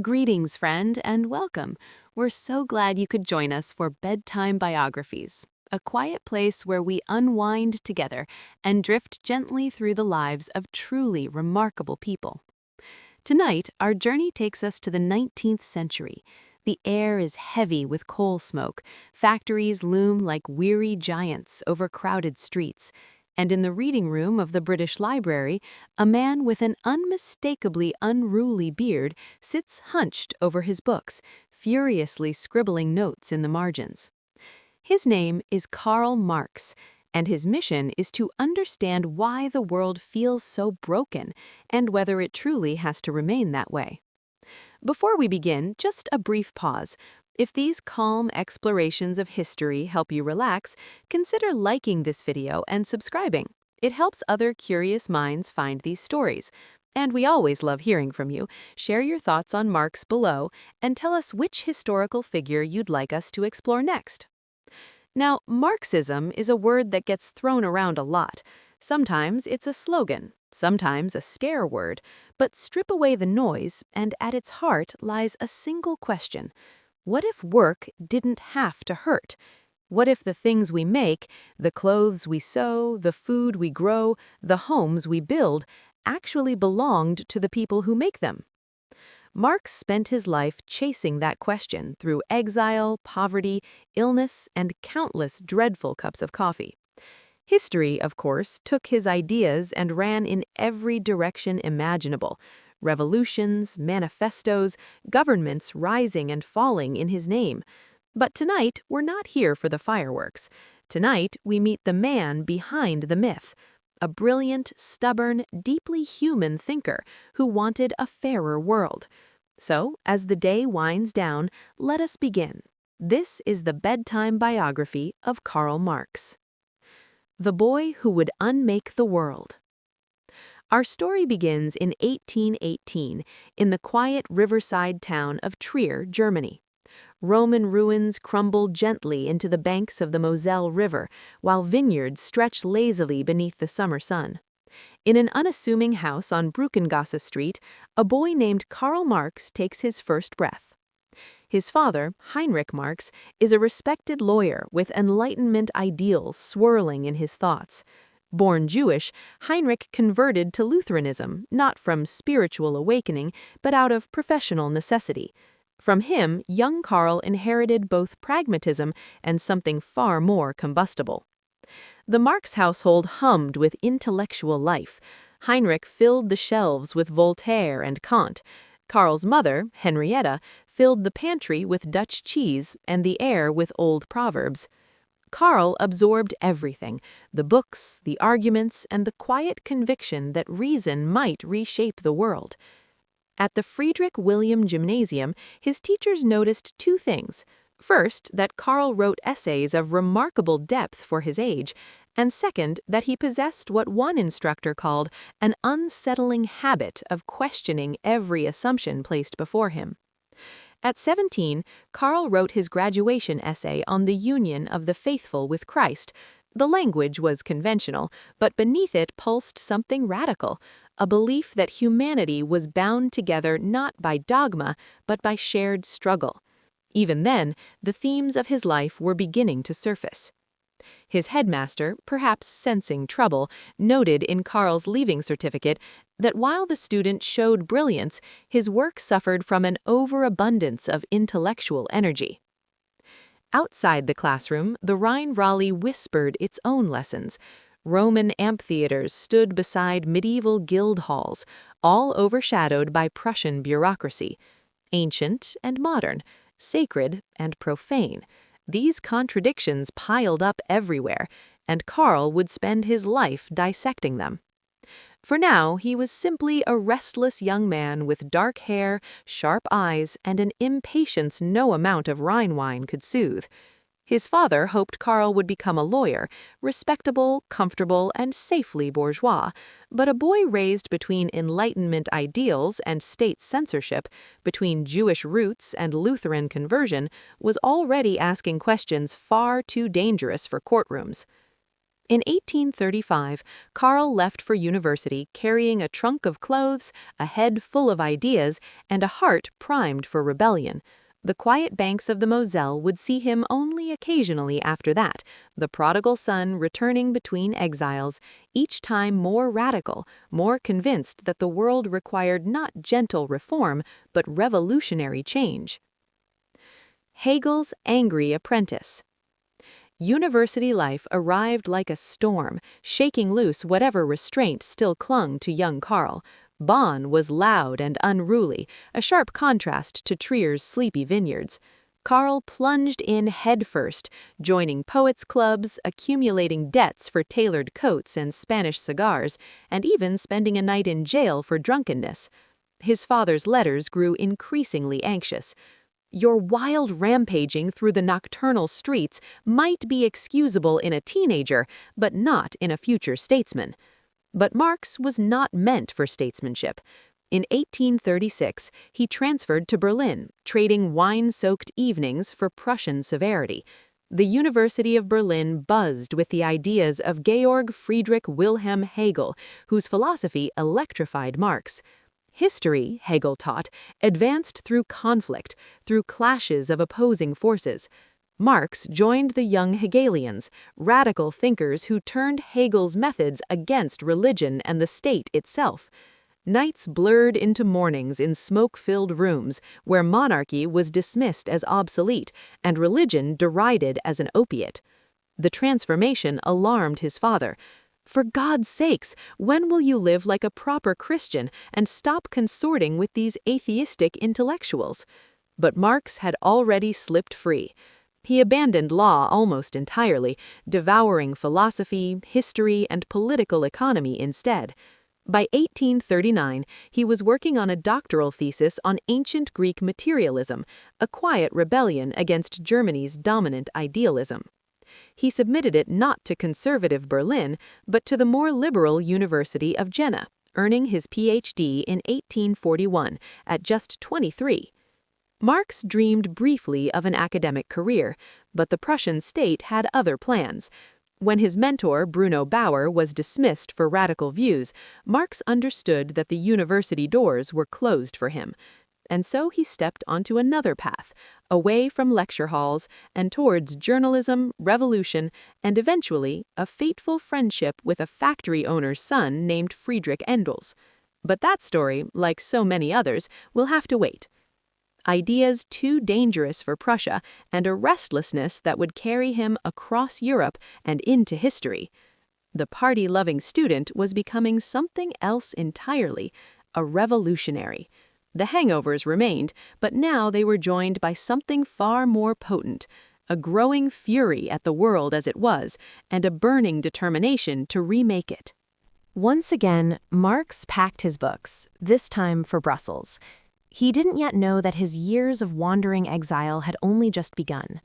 Greetings, friend, and welcome. We're so glad you could join us for Bedtime Biographies, a quiet place where we unwind together and drift gently through the lives of truly remarkable people. Tonight, our journey takes us to the 19th century. The air is heavy with coal smoke, factories loom like weary giants over crowded streets, and in the reading room of the British Library, a man with an unmistakably unruly beard sits hunched over his books, furiously scribbling notes in the margins. His name is Karl Marx, and his mission is to understand why the world feels so broken and whether it truly has to remain that way. Before we begin, just a brief pause. If these calm explorations of history help you relax, consider liking this video and subscribing. It helps other curious minds find these stories. And we always love hearing from you. Share your thoughts on Marx below and tell us which historical figure you'd like us to explore next. Now, Marxism is a word that gets thrown around a lot. Sometimes it's a slogan, sometimes a scare word, but strip away the noise, and at its heart lies a single question. What if work didn't have to hurt? What if the things we make, the clothes we sew, the food we grow, the homes we build, actually belonged to the people who make them? Marx spent his life chasing that question through exile, poverty, illness, and countless dreadful cups of coffee. History, of course, took his ideas and ran in every direction imaginable. Revolutions, manifestos, governments rising and falling in his name. But tonight, we're not here for the fireworks. Tonight, we meet the man behind the myth. A brilliant, stubborn, deeply human thinker who wanted a fairer world. So, as the day winds down, let us begin. This is the bedtime biography of Karl Marx. The boy who would unmake the world. Our story begins in 1818 in the quiet riverside town of Trier, Germany. Roman ruins crumble gently into the banks of the Moselle River, while vineyards stretch lazily beneath the summer sun. In an unassuming house on Brückengasse Street, a boy named Karl Marx takes his first breath. His father, Heinrich Marx, is a respected lawyer with Enlightenment ideals swirling in his thoughts. Born Jewish, Heinrich converted to Lutheranism, not from spiritual awakening, but out of professional necessity. From him, young Karl inherited both pragmatism and something far more combustible. The Marx household hummed with intellectual life. Heinrich filled the shelves with Voltaire and Kant. Karl's mother, Henrietta, filled the pantry with Dutch cheese and the air with old proverbs. Karl absorbed everything, the books, the arguments, and the quiet conviction that reason might reshape the world. At the Friedrich Wilhelm Gymnasium, his teachers noticed two things. First, that Karl wrote essays of remarkable depth for his age, and second, that he possessed what one instructor called an unsettling habit of questioning every assumption placed before him. At 17, Karl wrote his graduation essay on the union of the faithful with Christ. The language was conventional, but beneath it pulsed something radical, a belief that humanity was bound together not by dogma, but by shared struggle. Even then, the themes of his life were beginning to surface. His headmaster, perhaps sensing trouble, noted in Karl's leaving certificate that while the student showed brilliance, his work suffered from an overabundance of intellectual energy. Outside the classroom, the Rhine-Raleigh whispered its own lessons. Roman amphitheaters stood beside medieval guild halls, all overshadowed by Prussian bureaucracy. Ancient and modern, sacred and profane. These contradictions piled up everywhere, and Karl would spend his life dissecting them. For now, he was simply a restless young man with dark hair, sharp eyes, and an impatience no amount of Rhine wine could soothe. His father hoped Karl would become a lawyer, respectable, comfortable, and safely bourgeois, but a boy raised between Enlightenment ideals and state censorship, between Jewish roots and Lutheran conversion, was already asking questions far too dangerous for courtrooms. In 1835, Karl left for university carrying a trunk of clothes, a head full of ideas, and a heart primed for rebellion. The quiet banks of the Moselle would see him only occasionally after that, the prodigal son returning between exiles, each time more radical, more convinced that the world required not gentle reform, but revolutionary change. Hegel's angry apprentice. University life arrived like a storm, shaking loose whatever restraint still clung to young Karl. Bonn was loud and unruly, a sharp contrast to Trier's sleepy vineyards. Karl plunged in headfirst, joining poets' clubs, accumulating debts for tailored coats and Spanish cigars, and even spending a night in jail for drunkenness. His father's letters grew increasingly anxious. Your wild rampaging through the nocturnal streets might be excusable in a teenager, but not in a future statesman. But Marx was not meant for statesmanship. In 1836, he transferred to Berlin, trading wine-soaked evenings for Prussian severity. The University of Berlin buzzed with the ideas of Georg Friedrich Wilhelm Hegel, whose philosophy electrified Marx. History, Hegel taught, advanced through conflict, through clashes of opposing forces. Marx joined the young Hegelians, radical thinkers who turned Hegel's methods against religion and the state itself. Nights blurred into mornings in smoke-filled rooms where monarchy was dismissed as obsolete and religion derided as an opiate. The transformation alarmed his father. For God's sakes, when will you live like a proper Christian and stop consorting with these atheistic intellectuals? But Marx had already slipped free. He abandoned law almost entirely, devouring philosophy, history, and political economy instead. By 1839, he was working on a doctoral thesis on ancient Greek materialism, a quiet rebellion against Germany's dominant idealism. He submitted it not to conservative Berlin, but to the more liberal University of Jena, earning his Ph.D. in 1841, at just 23. Marx dreamed briefly of an academic career, but the Prussian state had other plans. When his mentor, Bruno Bauer, was dismissed for radical views, Marx understood that the university doors were closed for him. And so he stepped onto another path, away from lecture halls and towards journalism, revolution, and eventually a fateful friendship with a factory owner's son named Friedrich Engels. But that story, like so many others, will have to wait. Ideas too dangerous for Prussia and a restlessness that would carry him across Europe and into history. The party-loving student was becoming something else entirely, a revolutionary. The hangovers remained, but now they were joined by something far more potent, a growing fury at the world as it was, and a burning determination to remake it. Once again, Marx packed his books, this time for Brussels. He didn't yet know that his years of wandering exile had only just begun,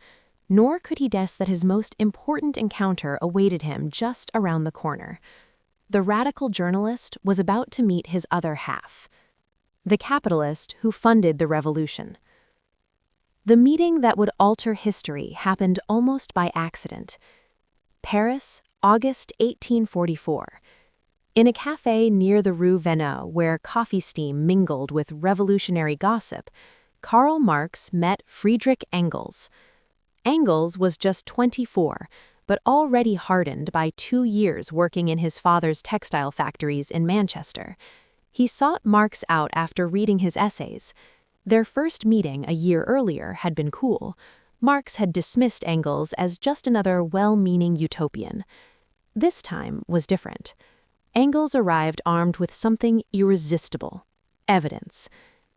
nor could he guess that his most important encounter awaited him just around the corner. The radical journalist was about to meet his other half, the capitalist who funded the revolution. The meeting that would alter history happened almost by accident. Paris, August 1844. In a cafe near the Rue Venot, where coffee steam mingled with revolutionary gossip, Karl Marx met Friedrich Engels. Engels was just 24, but already hardened by 2 years working in his father's textile factories in Manchester. He sought Marx out after reading his essays. Their first meeting a year earlier had been cool. Marx had dismissed Engels as just another well-meaning utopian. This time was different. Engels arrived armed with something irresistible: evidence.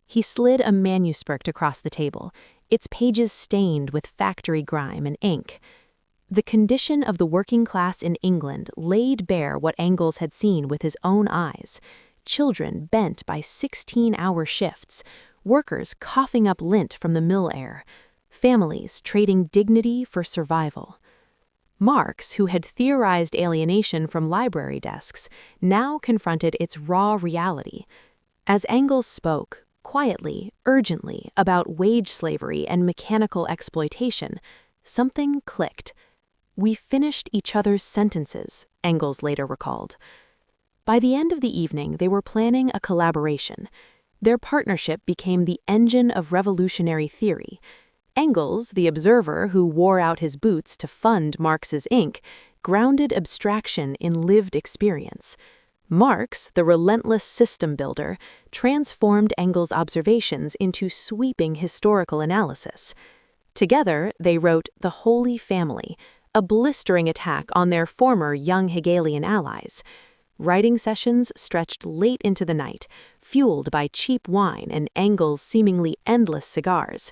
He slid a manuscript across the table, its pages stained with factory grime and ink. The condition of the working class in England laid bare what Engels had seen with his own eyes: children bent by 16-hour shifts, workers coughing up lint from the mill air, families trading dignity for survival. Marx, who had theorized alienation from library desks, now confronted its raw reality. As Engels spoke, quietly, urgently, about wage slavery and mechanical exploitation, something clicked. "We finished each other's sentences," Engels later recalled. By the end of the evening, they were planning a collaboration. Their partnership became the engine of revolutionary theory. Engels, the observer who wore out his boots to fund Marx's ink, grounded abstraction in lived experience. Marx, the relentless system builder, transformed Engels' observations into sweeping historical analysis. Together, they wrote The Holy Family, a blistering attack on their former young Hegelian allies. Writing sessions stretched late into the night, fueled by cheap wine and Engels' seemingly endless cigars.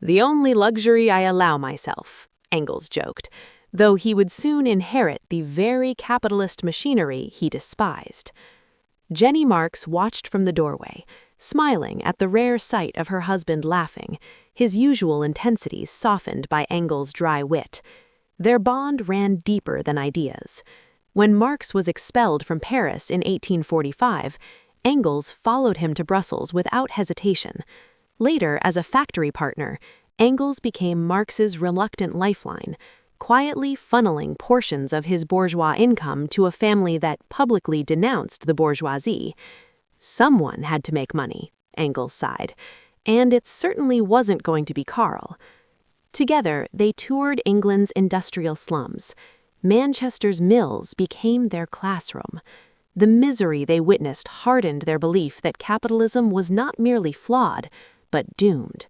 "The only luxury I allow myself," Engels joked, though he would soon inherit the very capitalist machinery he despised. Jenny Marx watched from the doorway, smiling at the rare sight of her husband laughing, his usual intensities softened by Engels' dry wit. Their bond ran deeper than ideas. When Marx was expelled from Paris in 1845, Engels followed him to Brussels without hesitation. Later, as a factory partner, Engels became Marx's reluctant lifeline, quietly funneling portions of his bourgeois income to a family that publicly denounced the bourgeoisie. Someone had to make money, Engels sighed, and it certainly wasn't going to be Karl. Together, they toured England's industrial slums. Manchester's mills became their classroom. The misery they witnessed hardened their belief that capitalism was not merely flawed, but doomed.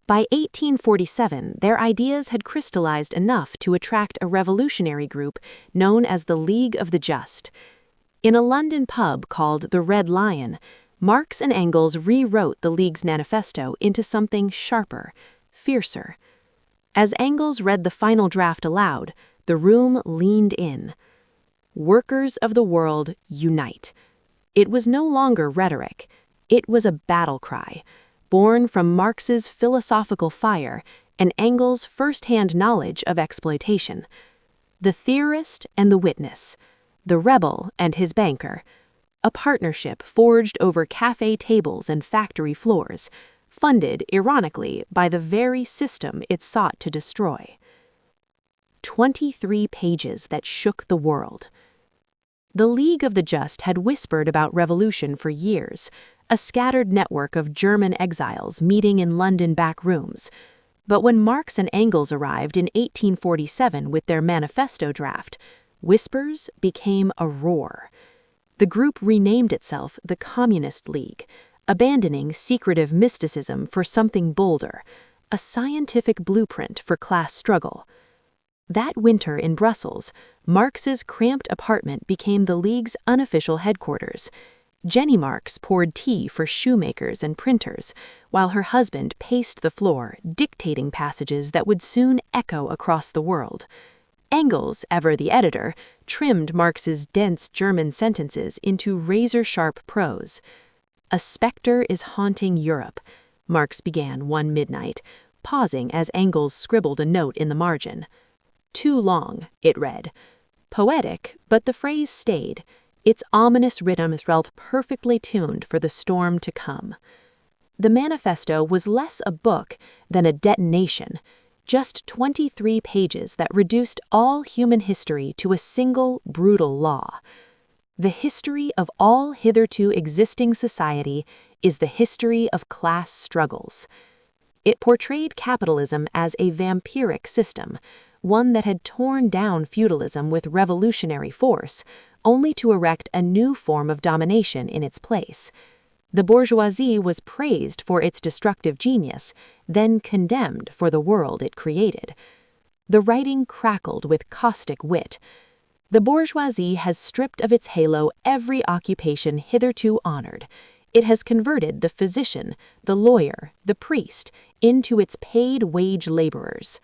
By 1847, their ideas had crystallized enough to attract a revolutionary group known as the League of the Just. In a London pub called the Red Lion, Marx and Engels rewrote the League's manifesto into something sharper, fiercer. As Engels read the final draft aloud, the room leaned in. "Workers of the world, unite." It was no longer rhetoric. It was a battle cry, born from Marx's philosophical fire and Engels' first-hand knowledge of exploitation. The theorist and the witness, the rebel and his banker, a partnership forged over cafe tables and factory floors, funded, ironically, by the very system it sought to destroy. 23 pages that shook the world. The League of the Just had whispered about revolution for years, a scattered network of German exiles meeting in London back rooms. But when Marx and Engels arrived in 1847 with their manifesto draft, whispers became a roar. The group renamed itself the Communist League, abandoning secretive mysticism for something bolder, a scientific blueprint for class struggle. That winter in Brussels, Marx's cramped apartment became the League's unofficial headquarters. Jenny Marx poured tea for shoemakers and printers, while her husband paced the floor, dictating passages that would soon echo across the world. Engels, ever the editor, trimmed Marx's dense German sentences into razor-sharp prose. "A specter is haunting Europe," Marx began one midnight, pausing as Engels scribbled a note in the margin. Too long, it read. Poetic, but the phrase stayed. Its ominous rhythm felt perfectly tuned for the storm to come. The manifesto was less a book than a detonation, just 23 pages that reduced all human history to a single, brutal law. The history of all hitherto existing society is the history of class struggles. It portrayed capitalism as a vampiric system, one that had torn down feudalism with revolutionary force, only to erect a new form of domination in its place. The bourgeoisie was praised for its destructive genius, then condemned for the world it created. The writing crackled with caustic wit. The bourgeoisie has stripped of its halo every occupation hitherto honored. It has converted the physician, the lawyer, the priest into its paid wage laborers.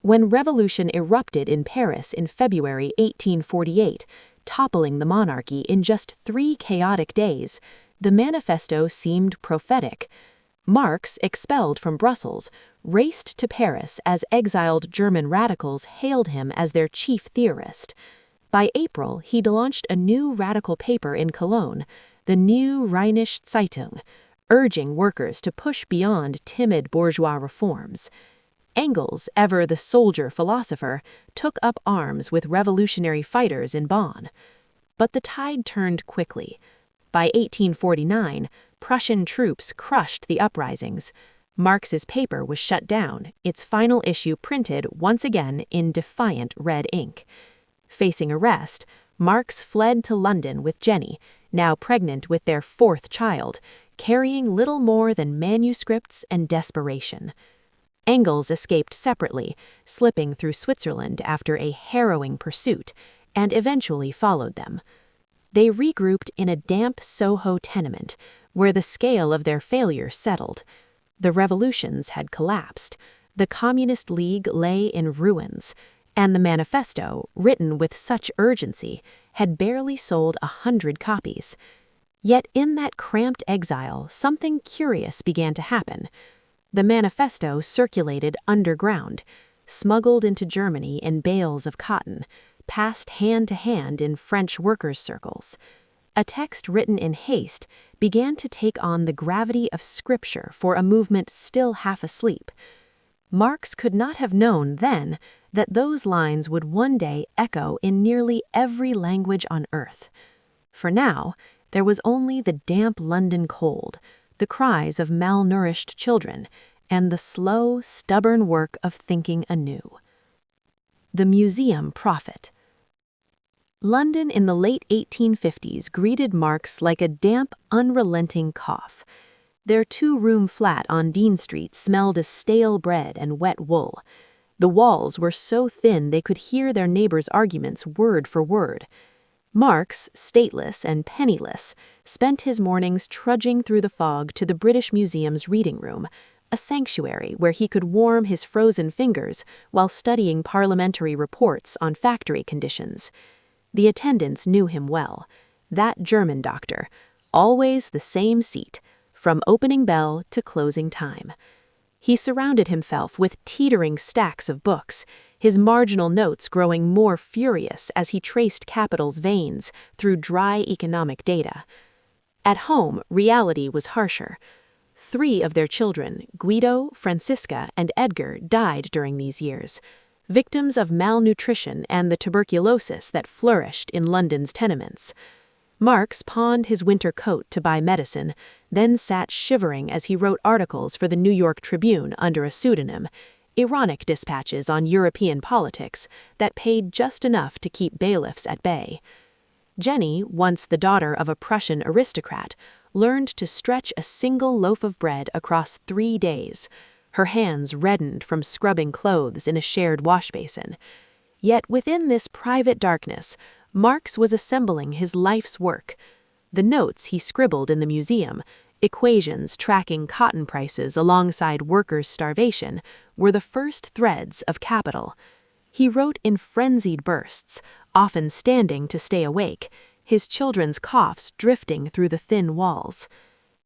When revolution erupted in Paris in February 1848, toppling the monarchy in just 3 chaotic days, the manifesto seemed prophetic. Marx, expelled from Brussels, raced to Paris as exiled German radicals hailed him as their chief theorist. By April, he'd launched a new radical paper in Cologne, the Neue Rheinische Zeitung, urging workers to push beyond timid bourgeois reforms. Engels, ever the soldier philosopher, took up arms with revolutionary fighters in Bonn. But the tide turned quickly. By 1849, Prussian troops crushed the uprisings. Marx's paper was shut down, its final issue printed once again in defiant red ink. Facing arrest, Marx fled to London with Jenny, now pregnant with their fourth child, carrying little more than manuscripts and desperation. Engels escaped separately, slipping through Switzerland after a harrowing pursuit, and eventually followed them. They regrouped in a damp Soho tenement, where the scale of their failure settled. The revolutions had collapsed, the Communist League lay in ruins, and the Manifesto, written with such urgency, had barely sold 100 copies. Yet in that cramped exile, something curious began to happen. The Manifesto circulated underground, smuggled into Germany in bales of cotton, passed hand to hand in French workers' circles. A text written in haste began to take on the gravity of scripture for a movement still half asleep. Marx could not have known then that those lines would one day echo in nearly every language on earth. For now, there was only the damp London cold, the cries of malnourished children, and the slow, stubborn work of thinking anew. The Museum Prophet. London in the late 1850s greeted Marx like a damp, unrelenting cough. Their two-room flat on Dean Street smelled of stale bread and wet wool. The walls were so thin they could hear their neighbors' arguments word for word. Marx, stateless and penniless, spent his mornings trudging through the fog to the British Museum's reading room, a sanctuary where he could warm his frozen fingers while studying parliamentary reports on factory conditions. The attendants knew him well. That German doctor, always the same seat, from opening bell to closing time. He surrounded himself with teetering stacks of books, his marginal notes growing more furious as he traced Kapital's veins through dry economic data. At home, reality was harsher. 3 of their children, Guido, Francisca, and Edgar, died during these years, victims of malnutrition and the tuberculosis that flourished in London's tenements. Marx pawned his winter coat to buy medicine, then sat shivering as he wrote articles for the New York Tribune under a pseudonym, ironic dispatches on European politics that paid just enough to keep bailiffs at bay. Jenny, once the daughter of a Prussian aristocrat, learned to stretch a single loaf of bread across 3 days. Her hands reddened from scrubbing clothes in a shared wash basin. Yet within this private darkness, Marx was assembling his life's work. The notes he scribbled in the museum, equations tracking cotton prices alongside workers' starvation, were the first threads of Kapital. He wrote in frenzied bursts, often standing to stay awake, his children's coughs drifting through the thin walls.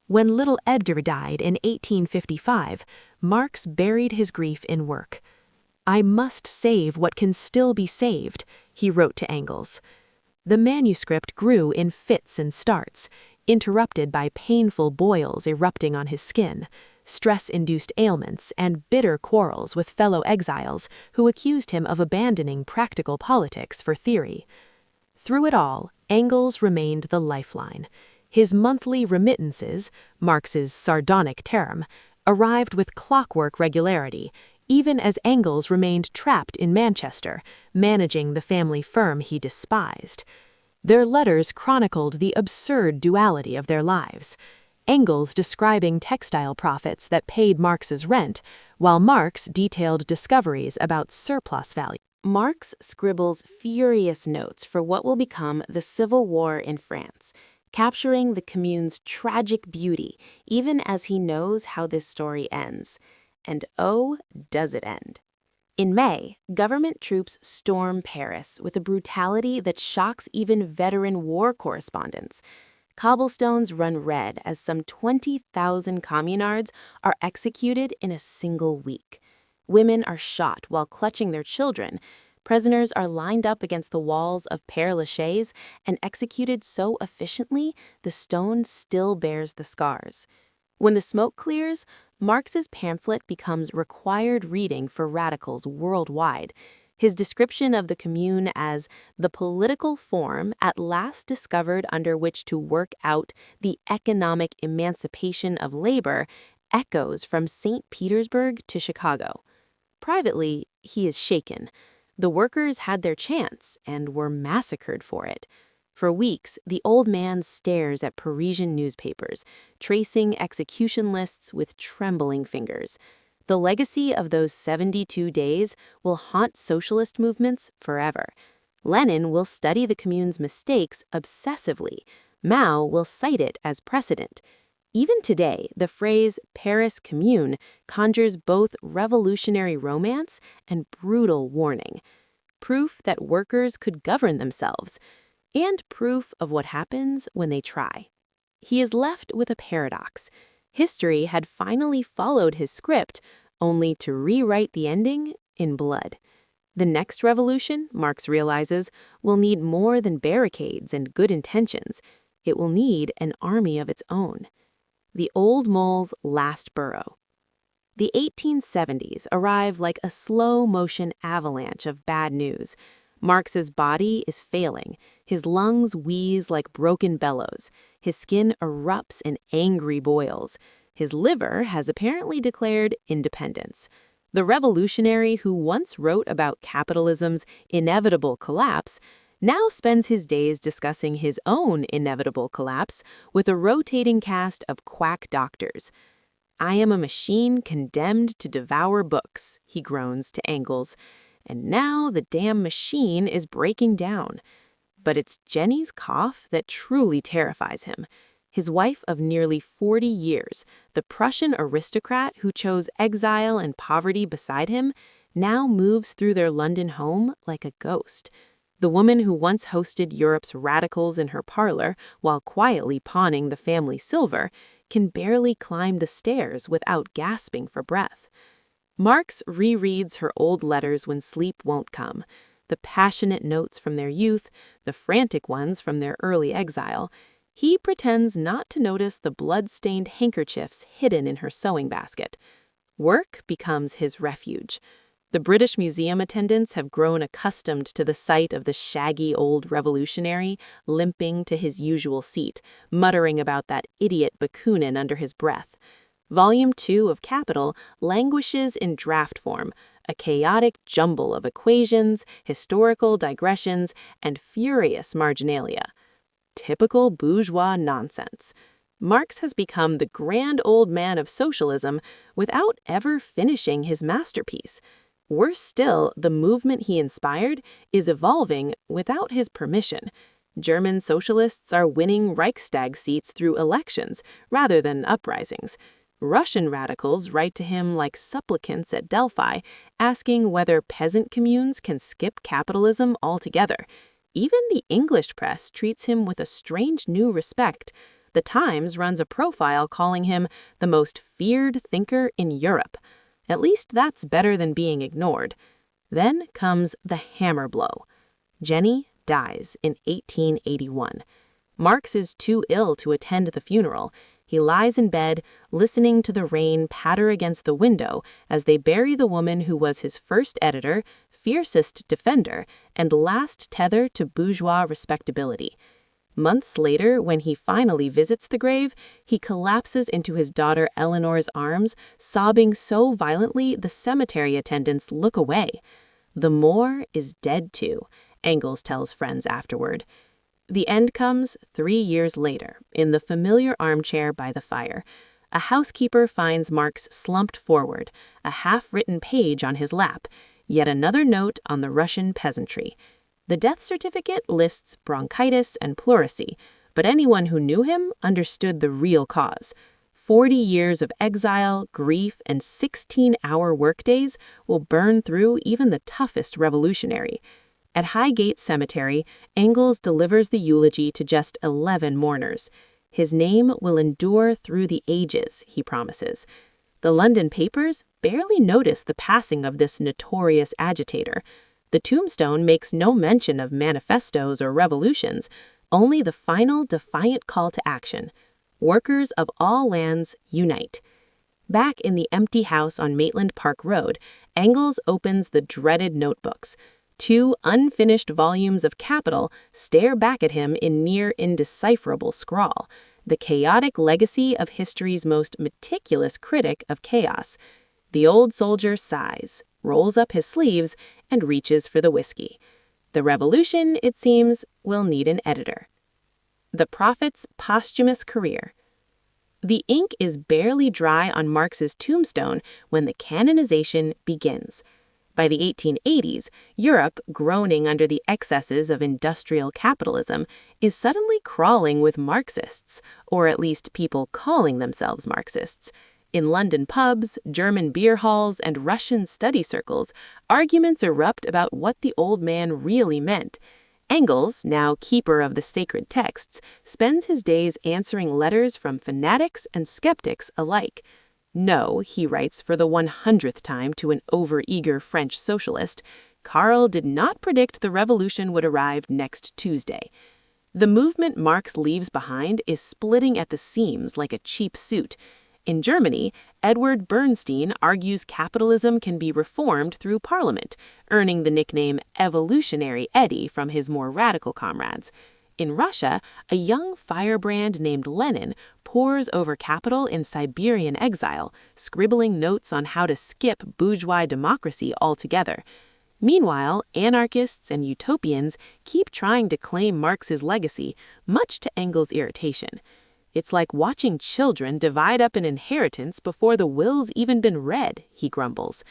When little Edgar died in 1855, Marx buried his grief in work. "I must save what can still be saved," he wrote to Engels. The manuscript grew in fits and starts, interrupted by painful boils erupting on his skin, stress-induced ailments, and bitter quarrels with fellow exiles who accused him of abandoning practical politics for theory. Through it all, Engels remained the lifeline. His monthly remittances, Marx's sardonic term, arrived with clockwork regularity, even as Engels remained trapped in Manchester, managing the family firm he despised. Their letters chronicled the absurd duality of their lives. Engels describing textile profits that paid Marx's rent, while Marx detailed discoveries about surplus value. Marx scribbles furious notes for what will become the Civil War in France, capturing the Commune's tragic beauty, even as he knows how this story ends. And oh, does it end. In May, government troops storm Paris with a brutality that shocks even veteran war correspondents. Cobblestones run red as some 20,000 communards are executed in a single week. Women are shot while clutching their children. Prisoners are lined up against the walls of Père Lachaise and executed so efficiently the stone still bears the scars. When the smoke clears, Marx's pamphlet becomes required reading for radicals worldwide. His description of the Commune as the political form at last discovered under which to work out the economic emancipation of labor echoes from St. Petersburg to Chicago. Privately, he is shaken. The workers had their chance and were massacred for it. For weeks, the old man stares at Parisian newspapers, tracing execution lists with trembling fingers. The legacy of those 72 days will haunt socialist movements forever. Lenin will study the Commune's mistakes obsessively. Mao will cite it as precedent. Even today, the phrase Paris Commune conjures both revolutionary romance and brutal warning. Proof that workers could govern themselves, and proof of what happens when they try. He is left with a paradox. History had finally followed his script, only to rewrite the ending in blood. The next revolution, Marx realizes, will need more than barricades and good intentions. It will need an army of its own. The old mole's last burrow. The 1870s arrive like a slow-motion avalanche of bad news. Marx's body is failing. His lungs wheeze like broken bellows. His skin erupts in angry boils. His liver has apparently declared independence. The revolutionary who once wrote about capitalism's inevitable collapse now spends his days discussing his own inevitable collapse with a rotating cast of quack doctors. "I am a machine condemned to devour books," he groans to Engels. And now the damn machine is breaking down. But it's Jenny's cough that truly terrifies him. His wife of nearly 40 years, the Prussian aristocrat who chose exile and poverty beside him, now moves through their London home like a ghost. The woman who once hosted Europe's radicals in her parlor while quietly pawning the family silver can barely climb the stairs without gasping for breath. Marx rereads her old letters when sleep won't come, the passionate notes from their youth, the frantic ones from their early exile. He pretends not to notice the blood-stained handkerchiefs hidden in her sewing basket. Work becomes his refuge. The British Museum attendants have grown accustomed to the sight of the shaggy old revolutionary limping to his usual seat, muttering about that idiot Bakunin under his breath. Volume 2 of Kapital languishes in draft form, a chaotic jumble of equations, historical digressions, and furious marginalia. Typical bourgeois nonsense. Marx has become the grand old man of socialism without ever finishing his masterpiece. Worse still, the movement he inspired is evolving without his permission. German socialists are winning Reichstag seats through elections rather than uprisings. Russian radicals write to him like supplicants at Delphi, asking whether peasant communes can skip capitalism altogether. Even the English press treats him with a strange new respect. The Times runs a profile calling him the most feared thinker in Europe. At least that's better than being ignored. Then comes the hammer blow. Jenny dies in 1881. Marx is too ill to attend the funeral. He lies in bed, listening to the rain patter against the window as they bury the woman who was his first editor, fiercest defender, and last tether to bourgeois respectability. Months later, when he finally visits the grave, he collapses into his daughter Eleanor's arms, sobbing so violently the cemetery attendants look away. "The Moor is dead too," Engels tells friends afterward. The end comes 3 years later, in the familiar armchair by the fire. A housekeeper finds Marx slumped forward, a half-written page on his lap, yet another note on the Russian peasantry. The death certificate lists bronchitis and pleurisy, but anyone who knew him understood the real cause. 40 years of exile, grief, and 16-hour workdays will burn through even the toughest revolutionary. At Highgate Cemetery, Engels delivers the eulogy to just 11 mourners. His name will endure through the ages, he promises. The London papers barely notice the passing of this notorious agitator. The tombstone makes no mention of manifestos or revolutions, only the final defiant call to action. Workers of all lands unite. Back in the empty house on Maitland Park Road, Engels opens the dreaded notebooks. 2 unfinished volumes of Kapital stare back at him in near indecipherable scrawl, the chaotic legacy of history's most meticulous critic of chaos. The old soldier sighs, rolls up his sleeves, and reaches for the whiskey. The revolution, it seems, will need an editor. The prophet's posthumous career. The ink is barely dry on Marx's tombstone when the canonization begins. By the 1880s, Europe, groaning under the excesses of industrial capitalism, is suddenly crawling with Marxists, or at least people calling themselves Marxists. In London pubs, German beer halls, and Russian study circles, arguments erupt about what the old man really meant. Engels, now keeper of the sacred texts, spends his days answering letters from fanatics and skeptics alike. No, he writes for the 100th time to an overeager French socialist, Karl did not predict the revolution would arrive next Tuesday. The movement Marx leaves behind is splitting at the seams like a cheap suit. In Germany, Edward Bernstein argues capitalism can be reformed through parliament, earning the nickname Evolutionary Eddie from his more radical comrades. In Russia, a young firebrand named Lenin pores over capital in Siberian exile, scribbling notes on how to skip bourgeois democracy altogether. Meanwhile, anarchists and utopians keep trying to claim Marx's legacy, much to Engels' irritation. It's like watching children divide up an inheritance before the will's even been read, he grumbles.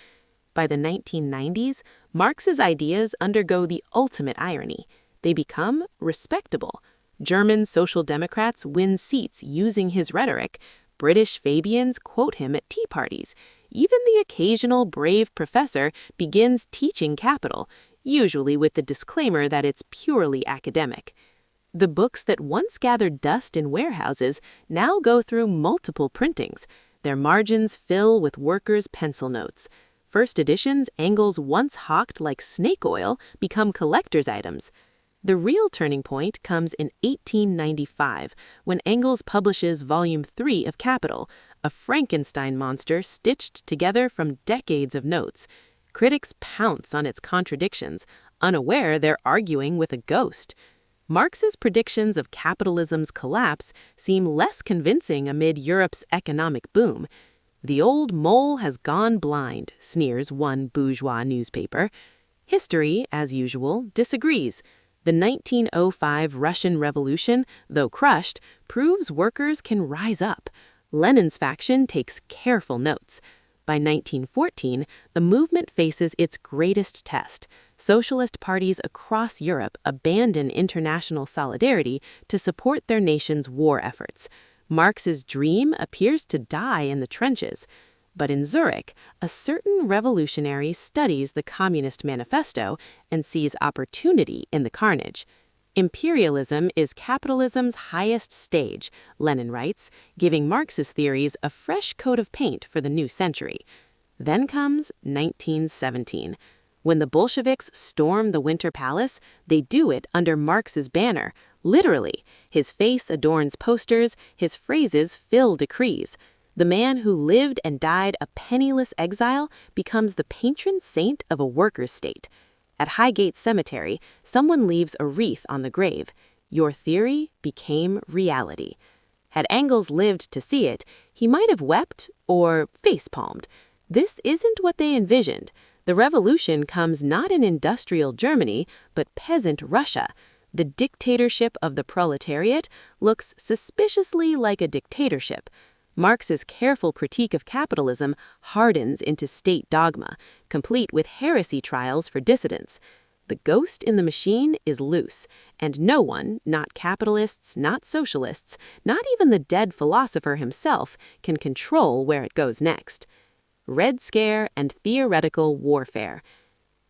By the 1990s, Marx's ideas undergo the ultimate irony. They become respectable. German social democrats win seats using his rhetoric. British Fabians quote him at tea parties. Even the occasional brave professor begins teaching Kapital, usually with the disclaimer that it's purely academic. The books that once gathered dust in warehouses now go through multiple printings. Their margins fill with workers' pencil notes. First editions Engels once hawked like snake oil become collector's items. The real turning point comes in 1895, when Engels publishes Volume 3 of Kapital, a Frankenstein monster stitched together from decades of notes. Critics pounce on its contradictions, unaware they're arguing with a ghost. Marx's predictions of capitalism's collapse seem less convincing amid Europe's economic boom. The old mole has gone blind, sneers one bourgeois newspaper. History, as usual, disagrees. The 1905 Russian Revolution, though crushed, proves workers can rise up. Lenin's faction takes careful notes. By 1914, the movement faces its greatest test. Socialist parties across Europe abandon international solidarity to support their nation's war efforts. Marx's dream appears to die in the trenches. But in Zurich, a certain revolutionary studies the Communist Manifesto and sees opportunity in the carnage. Imperialism is capitalism's highest stage, Lenin writes, giving Marx's theories a fresh coat of paint for the new century. Then comes 1917. When the Bolsheviks storm the Winter Palace, they do it under Marx's banner, literally. His face adorns posters, his phrases fill decrees. The man who lived and died a penniless exile becomes the patron saint of a workers' state. At Highgate Cemetery, someone leaves a wreath on the grave. Your theory became reality. Had Engels lived to see it, he might have wept or face-palmed. This isn't what they envisioned. The revolution comes not in industrial Germany, but peasant Russia. The dictatorship of the proletariat looks suspiciously like a dictatorship. Marx's careful critique of capitalism hardens into state dogma, complete with heresy trials for dissidents. The ghost in the machine is loose, and no one, not capitalists, not socialists, not even the dead philosopher himself, can control where it goes next. Red Scare and theoretical warfare.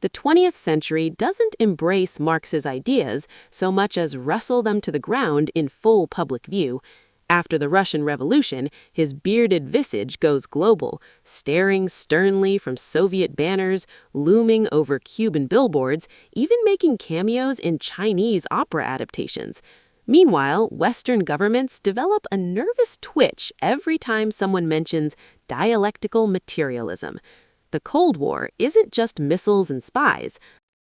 The 20th century doesn't embrace Marx's ideas so much as wrestle them to the ground in full public view. After the Russian Revolution, his bearded visage goes global, staring sternly from Soviet banners, looming over Cuban billboards, even making cameos in Chinese opera adaptations. Meanwhile, Western governments develop a nervous twitch every time someone mentions dialectical materialism. The Cold War isn't just missiles and spies.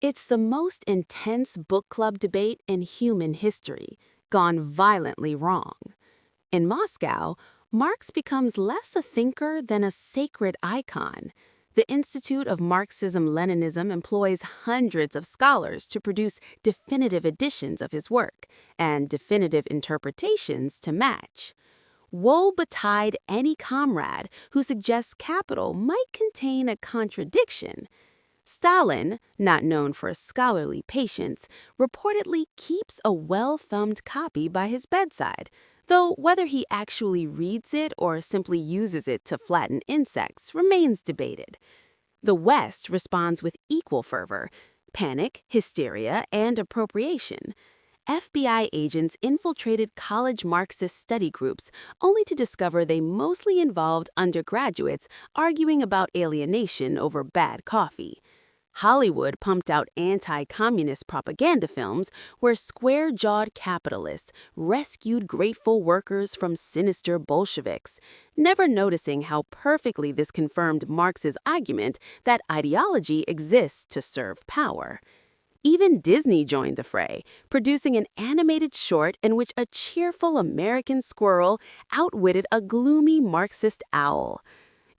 It's the most intense book club debate in human history, gone violently wrong. In Moscow, Marx becomes less a thinker than a sacred icon. The Institute of Marxism-Leninism employs hundreds of scholars to produce definitive editions of his work and definitive interpretations to match. Woe betide any comrade who suggests Kapital might contain a contradiction. Stalin, not known for scholarly patience, reportedly keeps a well-thumbed copy by his bedside, though whether he actually reads it or simply uses it to flatten insects remains debated. The West responds with equal fervor: panic, hysteria, and appropriation. FBI agents infiltrated college Marxist study groups only to discover they mostly involved undergraduates arguing about alienation over bad coffee. Hollywood pumped out anti-communist propaganda films where square-jawed capitalists rescued grateful workers from sinister Bolsheviks, never noticing how perfectly this confirmed Marx's argument that ideology exists to serve power. Even Disney joined the fray, producing an animated short in which a cheerful American squirrel outwitted a gloomy Marxist owl.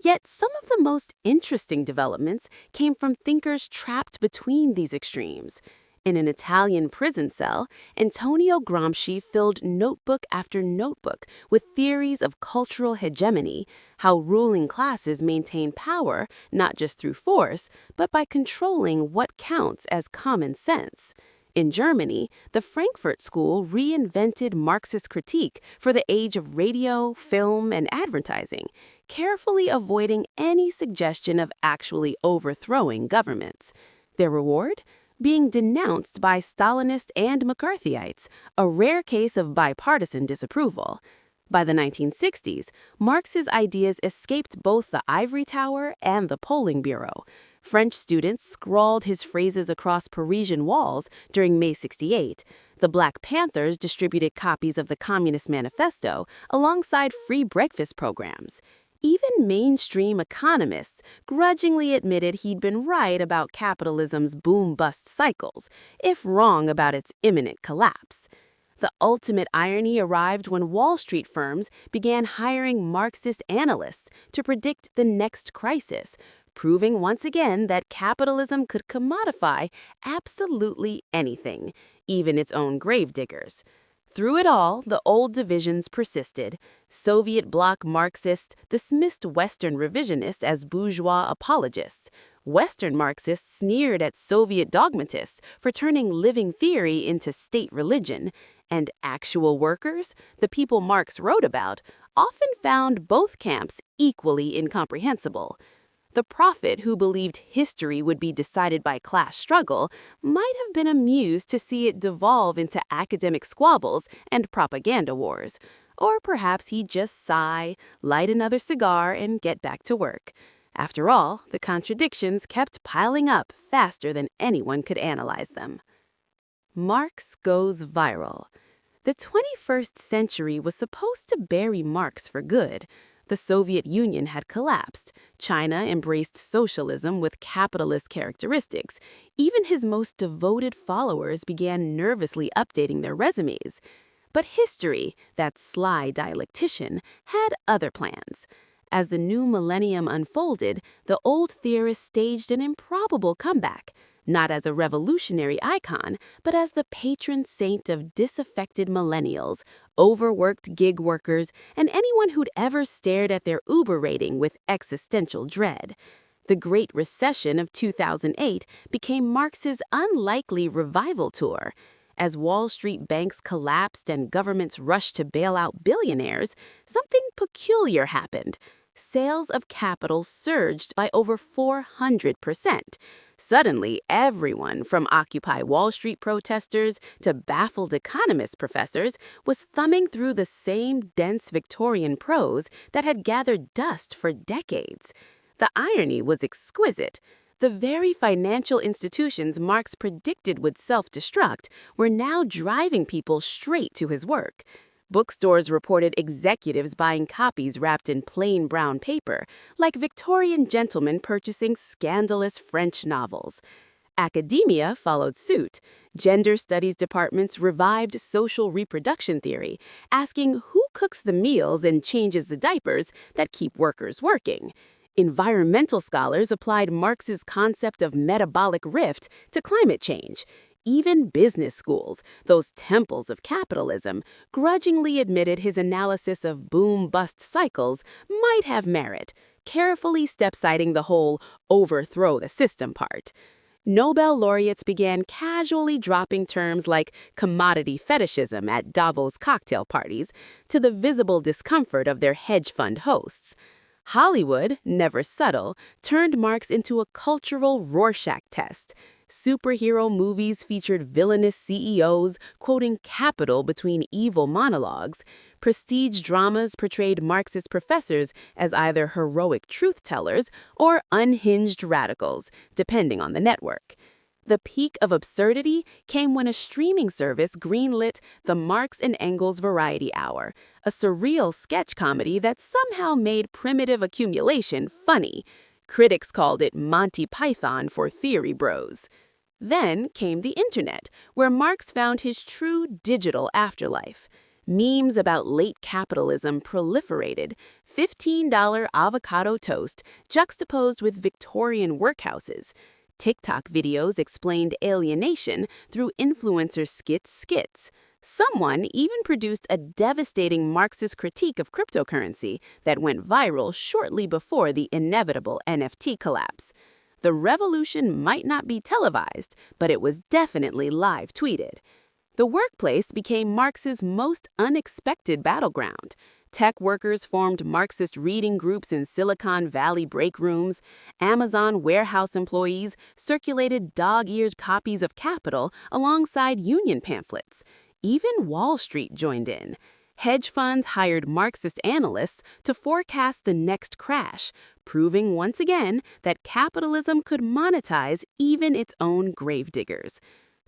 Yet some of the most interesting developments came from thinkers trapped between these extremes. In an Italian prison cell, Antonio Gramsci filled notebook after notebook with theories of cultural hegemony, how ruling classes maintain power not just through force, but by controlling what counts as common sense. In Germany, the Frankfurt School reinvented Marxist critique for the age of radio, film, and advertising, carefully avoiding any suggestion of actually overthrowing governments. Their reward? Being denounced by Stalinists and McCarthyites, a rare case of bipartisan disapproval. By the 1960s, Marx's ideas escaped both the ivory tower and the polling bureau. French students scrawled his phrases across Parisian walls during May 68. The Black Panthers distributed copies of the Communist Manifesto alongside free breakfast programs. Even mainstream economists grudgingly admitted he'd been right about capitalism's boom-bust cycles, if wrong about its imminent collapse. The ultimate irony arrived when Wall Street firms began hiring Marxist analysts to predict the next crisis, proving once again that capitalism could commodify absolutely anything, even its own gravediggers. Through it all, the old divisions persisted. Soviet bloc Marxists dismissed Western revisionists as bourgeois apologists. Western Marxists sneered at Soviet dogmatists for turning living theory into state religion. And actual workers, the people Marx wrote about, often found both camps equally incomprehensible. The prophet who believed history would be decided by class struggle might have been amused to see it devolve into academic squabbles and propaganda wars. Or perhaps he'd just sigh, light another cigar, and get back to work. After all, the contradictions kept piling up faster than anyone could analyze them. Marx goes viral. The 21st century was supposed to bury Marx for good. The Soviet Union had collapsed. China embraced socialism with capitalist characteristics. Even his most devoted followers began nervously updating their resumes. But history, that sly dialectician, had other plans. As the new millennium unfolded, the old theorist staged an improbable comeback, not as a revolutionary icon, but as the patron saint of disaffected millennials, overworked gig workers, and anyone who'd ever stared at their Uber rating with existential dread. The Great Recession of 2008 became Marx's unlikely revival tour. As Wall Street banks collapsed and governments rushed to bail out billionaires, something peculiar happened. Sales of capital surged by over 400%. Suddenly, everyone, from Occupy Wall Street protesters to baffled economist professors, was thumbing through the same dense Victorian prose that had gathered dust for decades. The irony was exquisite. The very financial institutions Marx predicted would self-destruct were now driving people straight to his work. Bookstores reported executives buying copies wrapped in plain brown paper, like Victorian gentlemen purchasing scandalous French novels. Academia followed suit. Gender studies departments revived social reproduction theory, asking who cooks the meals and changes the diapers that keep workers working. Environmental scholars applied Marx's concept of metabolic rift to climate change. Even business schools, those temples of capitalism, grudgingly admitted his analysis of boom-bust cycles might have merit, carefully step-siding the whole overthrow the system part. Nobel laureates began casually dropping terms like commodity fetishism at Davos cocktail parties to the visible discomfort of their hedge fund hosts. Hollywood, never subtle, turned Marx into a cultural Rorschach test. Superhero movies featured villainous CEOs quoting Kapital between evil monologues. Prestige dramas portrayed Marxist professors as either heroic truth-tellers or unhinged radicals, depending on the network. The peak of absurdity came when a streaming service greenlit the Marx and Engels Variety Hour, a surreal sketch comedy that somehow made primitive accumulation funny. Critics called it Monty Python for theory bros. Then came the internet, where Marx found his true digital afterlife. Memes about late capitalism proliferated, $15 avocado toast juxtaposed with Victorian workhouses. TikTok videos explained alienation through influencer skits. Someone even produced a devastating Marxist critique of cryptocurrency that went viral shortly before the inevitable NFT collapse. The revolution might not be televised, but it was definitely live tweeted. The workplace became Marx's most unexpected battleground. Tech workers formed Marxist reading groups in Silicon Valley break rooms. Amazon warehouse employees circulated dog-eared copies of Kapital alongside union pamphlets. Even Wall Street joined in. Hedge funds hired Marxist analysts to forecast the next crash, proving once again that capitalism could monetize even its own gravediggers.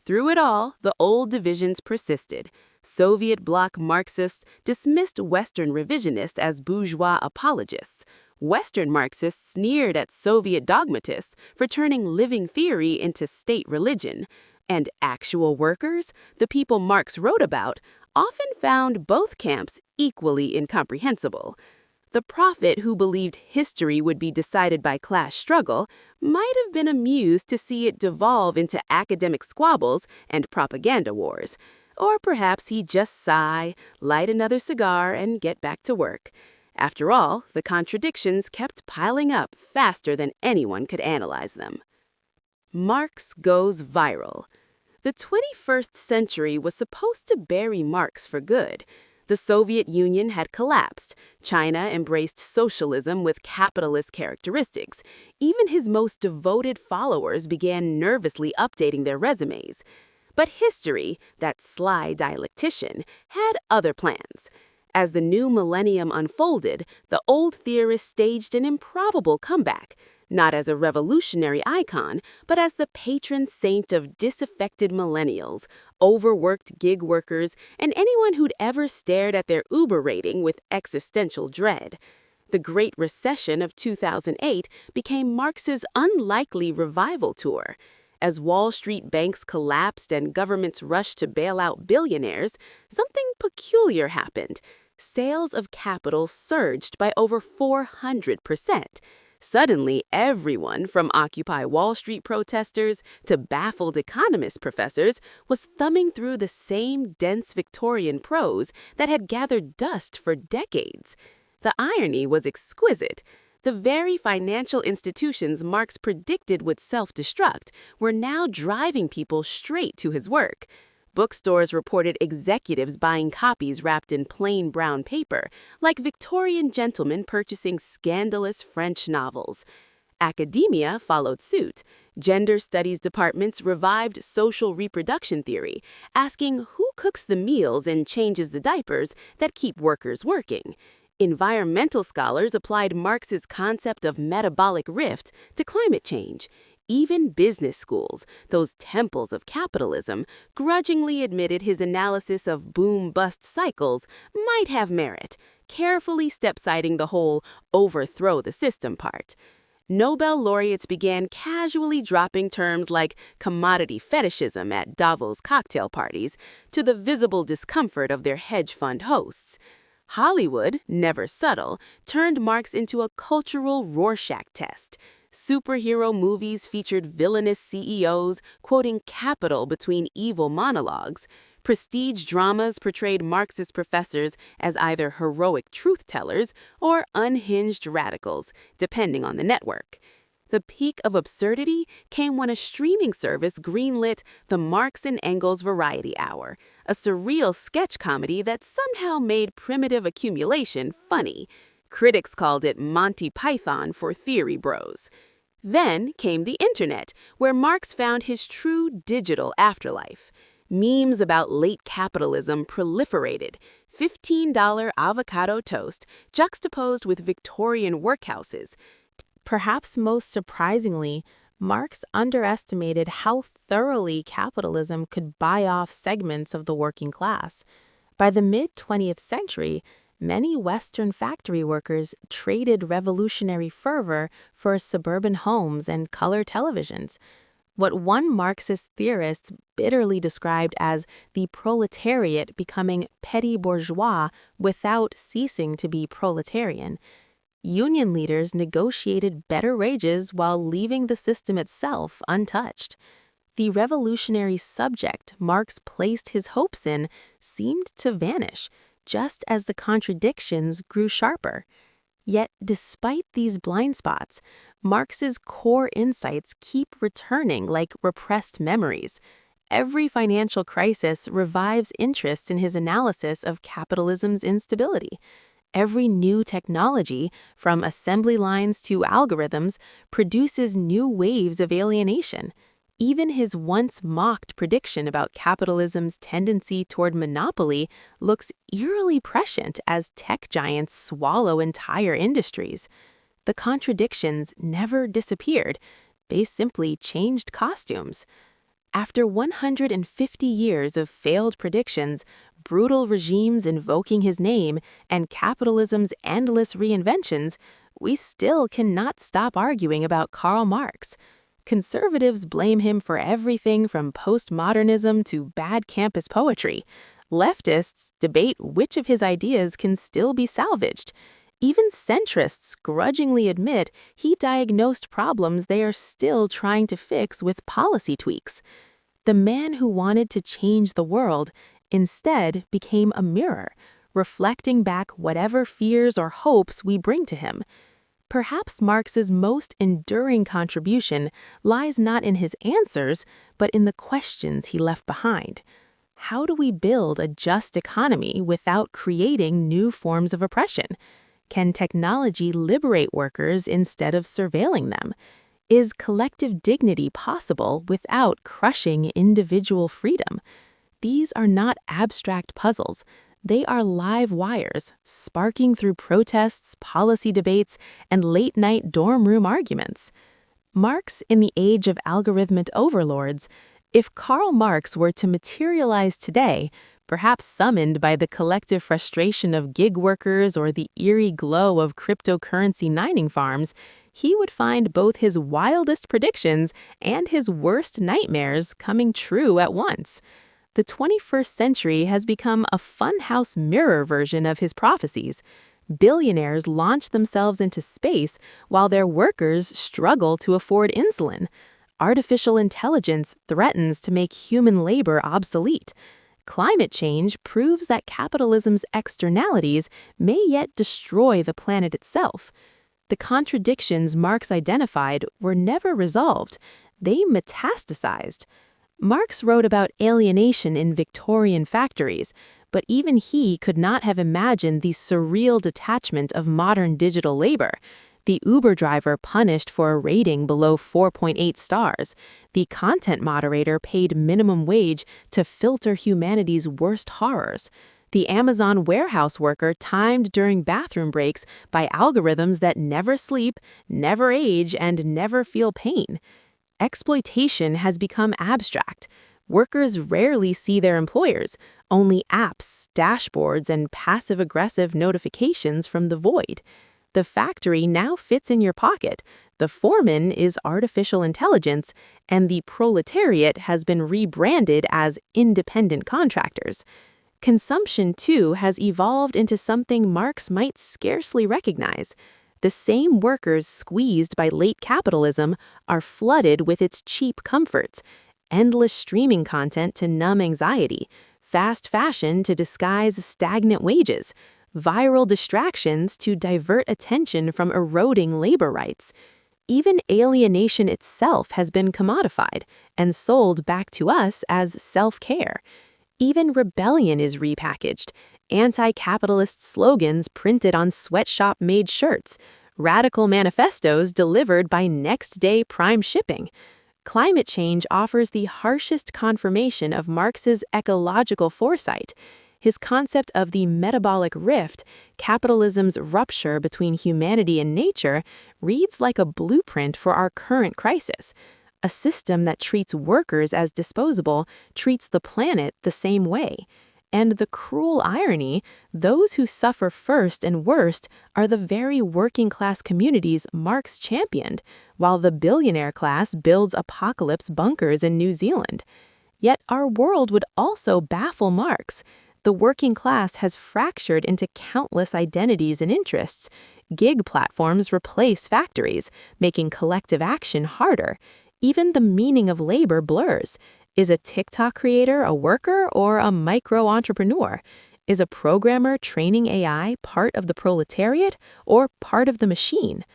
Through it all, the old divisions persisted. Soviet bloc Marxists dismissed Western revisionists as bourgeois apologists. Western Marxists sneered at Soviet dogmatists for turning living theory into state religion. And actual workers, the people Marx wrote about, often found both camps equally incomprehensible. The prophet who believed history would be decided by class struggle might have been amused to see it devolve into academic squabbles and propaganda wars. Or perhaps he'd just sigh, light another cigar, and get back to work. After all, the contradictions kept piling up faster than anyone could analyze them. Marx goes viral. The 21st century was supposed to bury Marx for good. The Soviet Union had collapsed. China embraced socialism with capitalist characteristics. Even his most devoted followers began nervously updating their resumes. But history, that sly dialectician, had other plans. As the new millennium unfolded, the old theorist staged an improbable comeback, not as a revolutionary icon, but as the patron saint of disaffected millennials, overworked gig workers, and anyone who'd ever stared at their Uber rating with existential dread. The Great Recession of 2008 became Marx's unlikely revival tour. As Wall Street banks collapsed and governments rushed to bail out billionaires, something peculiar happened. Sales of capital surged by over 400%. Suddenly, everyone, from Occupy Wall Street protesters to baffled economist professors, was thumbing through the same dense Victorian prose that had gathered dust for decades. The irony was exquisite. The very financial institutions Marx predicted would self-destruct were now driving people straight to his work. Bookstores reported executives buying copies wrapped in plain brown paper, like Victorian gentlemen purchasing scandalous French novels. Academia followed suit. Gender studies departments revived social reproduction theory, asking who cooks the meals and changes the diapers that keep workers working. Environmental scholars applied Marx's concept of metabolic rift to climate change. Even business schools, those temples of capitalism, grudgingly admitted his analysis of boom-bust cycles might have merit, carefully step-siding the whole overthrow the system part. Nobel laureates began casually dropping terms like commodity fetishism at Davos cocktail parties to the visible discomfort of their hedge fund hosts. Hollywood, never subtle, turned Marx into a cultural Rorschach test. Superhero movies featured villainous CEOs quoting Kapital between evil monologues. Prestige dramas portrayed Marxist professors as either heroic truth-tellers or unhinged radicals, depending on the network. The peak of absurdity came when a streaming service greenlit the Marx and Engels Variety Hour, a surreal sketch comedy that somehow made primitive accumulation funny. Critics called it Monty Python for theory bros. Then came the internet, where Marx found his true digital afterlife. Memes about late capitalism proliferated. $15 avocado toast juxtaposed with Victorian workhouses. Perhaps most surprisingly, Marx underestimated how thoroughly capitalism could buy off segments of the working class. By the mid-20th century, many Western factory workers traded revolutionary fervor for suburban homes and color televisions. What one Marxist theorist bitterly described as the proletariat becoming petty bourgeois without ceasing to be proletarian. Union leaders negotiated better wages while leaving the system itself untouched. The revolutionary subject Marx placed his hopes in seemed to vanish, just as the contradictions grew sharper. Yet, despite these blind spots, Marx's core insights keep returning like repressed memories. Every financial crisis revives interest in his analysis of capitalism's instability. Every new technology, from assembly lines to algorithms, produces new waves of alienation. Even his once mocked prediction about capitalism's tendency toward monopoly looks eerily prescient as tech giants swallow entire industries. The contradictions never disappeared, they simply changed costumes. After 150 years of failed predictions, brutal regimes invoking his name, and capitalism's endless reinventions, we still cannot stop arguing about Karl Marx. Conservatives blame him for everything from postmodernism to bad campus poetry. Leftists debate which of his ideas can still be salvaged. Even centrists grudgingly admit he diagnosed problems they are still trying to fix with policy tweaks. The man who wanted to change the world instead became a mirror, reflecting back whatever fears or hopes we bring to him. Perhaps Marx's most enduring contribution lies not in his answers, but in the questions he left behind. How do we build a just economy without creating new forms of oppression? Can technology liberate workers instead of surveilling them? Is collective dignity possible without crushing individual freedom? These are not abstract puzzles. They are live wires, sparking through protests, policy debates, and late-night dorm room arguments. Marx in the age of algorithmic overlords. If Karl Marx were to materialize today, perhaps summoned by the collective frustration of gig workers or the eerie glow of cryptocurrency mining farms, he would find both his wildest predictions and his worst nightmares coming true at once. The 21st century has become a funhouse mirror version of his prophecies. Billionaires launch themselves into space while their workers struggle to afford insulin. Artificial intelligence threatens to make human labor obsolete. Climate change proves that capitalism's externalities may yet destroy the planet itself. The contradictions Marx identified were never resolved. They metastasized. Marx wrote about alienation in Victorian factories, but even he could not have imagined the surreal detachment of modern digital labor. The Uber driver punished for a rating below 4.8 stars. The content moderator paid minimum wage to filter humanity's worst horrors. The Amazon warehouse worker timed during bathroom breaks by algorithms that never sleep, never age, and never feel pain. Exploitation has become abstract. Workers rarely see their employers, only apps, dashboards, and passive-aggressive notifications from the void. The factory now fits in your pocket, the foreman is artificial intelligence, and the proletariat has been rebranded as independent contractors. Consumption, too, has evolved into something Marx might scarcely recognize. The same workers squeezed by late capitalism are flooded with its cheap comforts, endless streaming content to numb anxiety, fast fashion to disguise stagnant wages, viral distractions to divert attention from eroding labor rights. Even alienation itself has been commodified and sold back to us as self-care. Even rebellion is repackaged, anti-capitalist slogans printed on sweatshop-made shirts, radical manifestos delivered by next-day prime shipping. Climate change offers the harshest confirmation of Marx's ecological foresight. His concept of the metabolic rift, capitalism's rupture between humanity and nature, reads like a blueprint for our current crisis. A system that treats workers as disposable treats the planet the same way. And the cruel irony, those who suffer first and worst are the very working-class communities Marx championed, while the billionaire class builds apocalypse bunkers in New Zealand. Yet our world would also baffle Marx. The working class has fractured into countless identities and interests. Gig platforms replace factories, making collective action harder. Even the meaning of labor blurs. Is a TikTok creator a worker or a micro-entrepreneur? Is a programmer training AI part of the proletariat or part of the machine?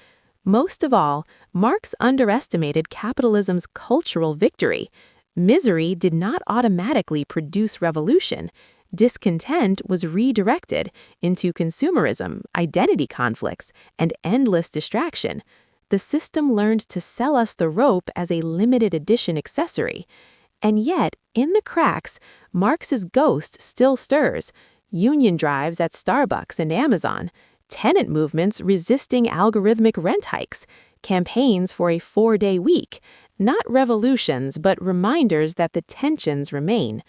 Most of all, Marx underestimated capitalism's cultural victory. Misery did not automatically produce revolution. Discontent was redirected into consumerism, identity conflicts, and endless distraction. The system learned to sell us the rope as a limited edition accessory. And yet, in the cracks, Marx's ghost still stirs. Union drives at Starbucks and Amazon, tenant movements resisting algorithmic rent hikes, campaigns for a 4-day week, not revolutions but reminders that the tensions remain.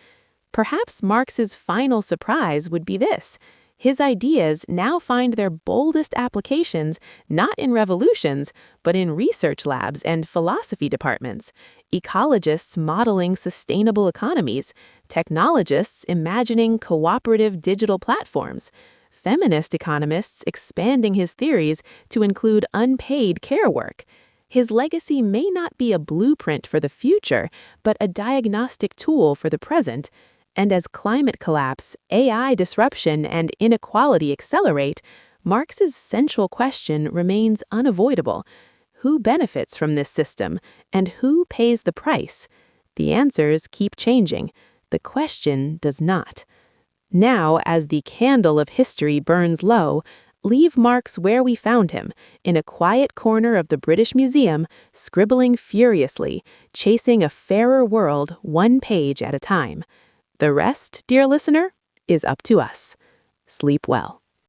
Perhaps Marx's final surprise would be this. His ideas now find their boldest applications not in revolutions, but in research labs and philosophy departments, ecologists modeling sustainable economies, technologists imagining cooperative digital platforms, feminist economists expanding his theories to include unpaid care work. His legacy may not be a blueprint for the future, but a diagnostic tool for the present. And as climate collapse, AI disruption, and inequality accelerate, Marx's central question remains unavoidable. Who benefits from this system, and who pays the price? The answers keep changing. The question does not. Now, as the candle of history burns low, leave Marx where we found him, in a quiet corner of the British Museum, scribbling furiously, chasing a fairer world one page at a time. The rest, dear listener, is up to us. Sleep well.